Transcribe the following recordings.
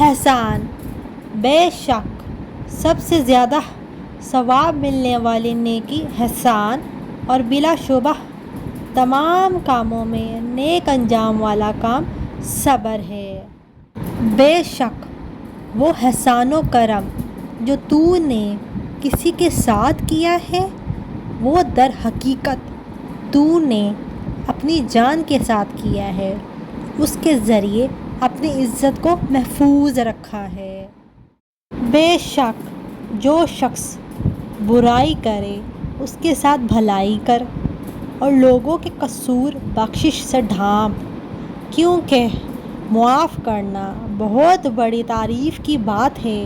احسان، بے شک سب سے زیادہ ثواب ملنے والی نیکی احسان اور بلا شبہ تمام کاموں میں نیک انجام والا کام صبر ہے۔ بے شک وہ احسان و کرم جو تو نے کسی کے ساتھ کیا ہے وہ در حقیقت تو نے اپنی جان کے ساتھ کیا ہے، اس کے ذریعے اپنی عزت کو محفوظ رکھا ہے۔ بے شک جو شخص برائی کرے اس کے ساتھ بھلائی کر اور لوگوں کے قصور بخشش سے ڈھانپ، کیونکہ معاف کرنا بہت بڑی تعریف کی بات ہے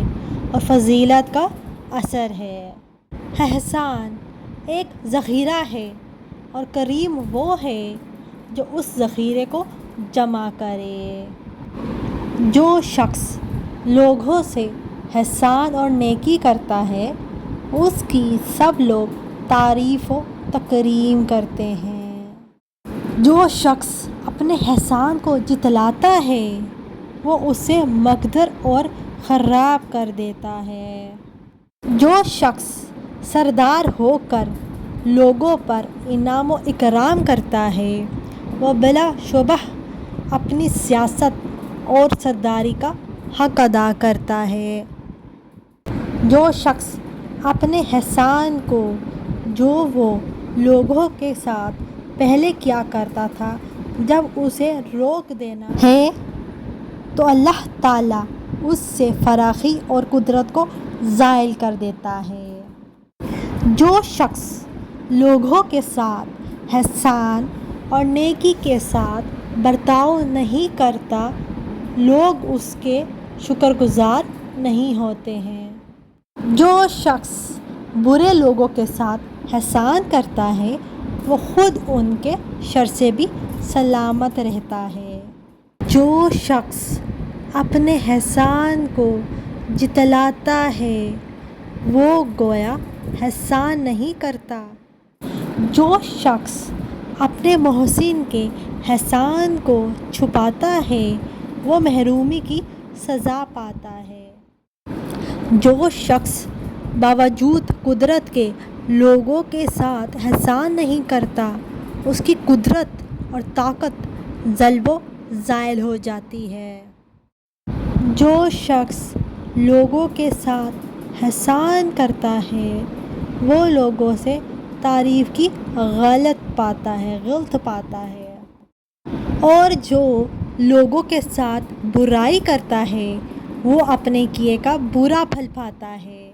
اور فضیلت کا اثر ہے۔ احسان ایک ذخیرہ ہے اور کریم وہ ہے جو اس ذخیرے کو جمع کرے۔ جو شخص لوگوں سے احسان اور نیکی کرتا ہے اس کی سب لوگ تعریف و تکریم کرتے ہیں۔ جو شخص اپنے احسان کو جتلاتا ہے وہ اسے مقدر اور خراب کر دیتا ہے۔ جو شخص سردار ہو کر لوگوں پر انعام و اکرام کرتا ہے وہ بلا شبہ اپنی سیاست اور سرداری کا حق ادا کرتا ہے۔ جو شخص اپنے احسان کو جو وہ لوگوں کے ساتھ پہلے کیا کرتا تھا جب اسے روک دینا ہے تو اللہ تعالیٰ اس سے فراخی اور قدرت کو زائل کر دیتا ہے۔ جو شخص لوگوں کے ساتھ احسان اور نیکی کے ساتھ برتاؤ نہیں کرتا لوگ اس کے شکر گزار نہیں ہوتے ہیں۔ جو شخص برے لوگوں کے ساتھ احسان کرتا ہے وہ خود ان کے شر سے بھی سلامت رہتا ہے۔ جو شخص اپنے احسان کو جتلاتا ہے وہ گویا احسان نہیں کرتا۔ جو شخص اپنے محسن کے احسان کو چھپاتا ہے وہ محرومی کی سزا پاتا ہے۔ جو شخص باوجود قدرت کے لوگوں کے ساتھ احسان نہیں کرتا اس کی قدرت اور طاقت ضلب و زائل ہو جاتی ہے۔ جو شخص لوگوں کے ساتھ احسان کرتا ہے وہ لوگوں سے تعریف کی غلط پاتا ہے اور جو لوگوں کے ساتھ برائی کرتا ہے وہ اپنے کیے کا برا پھل پاتا ہے۔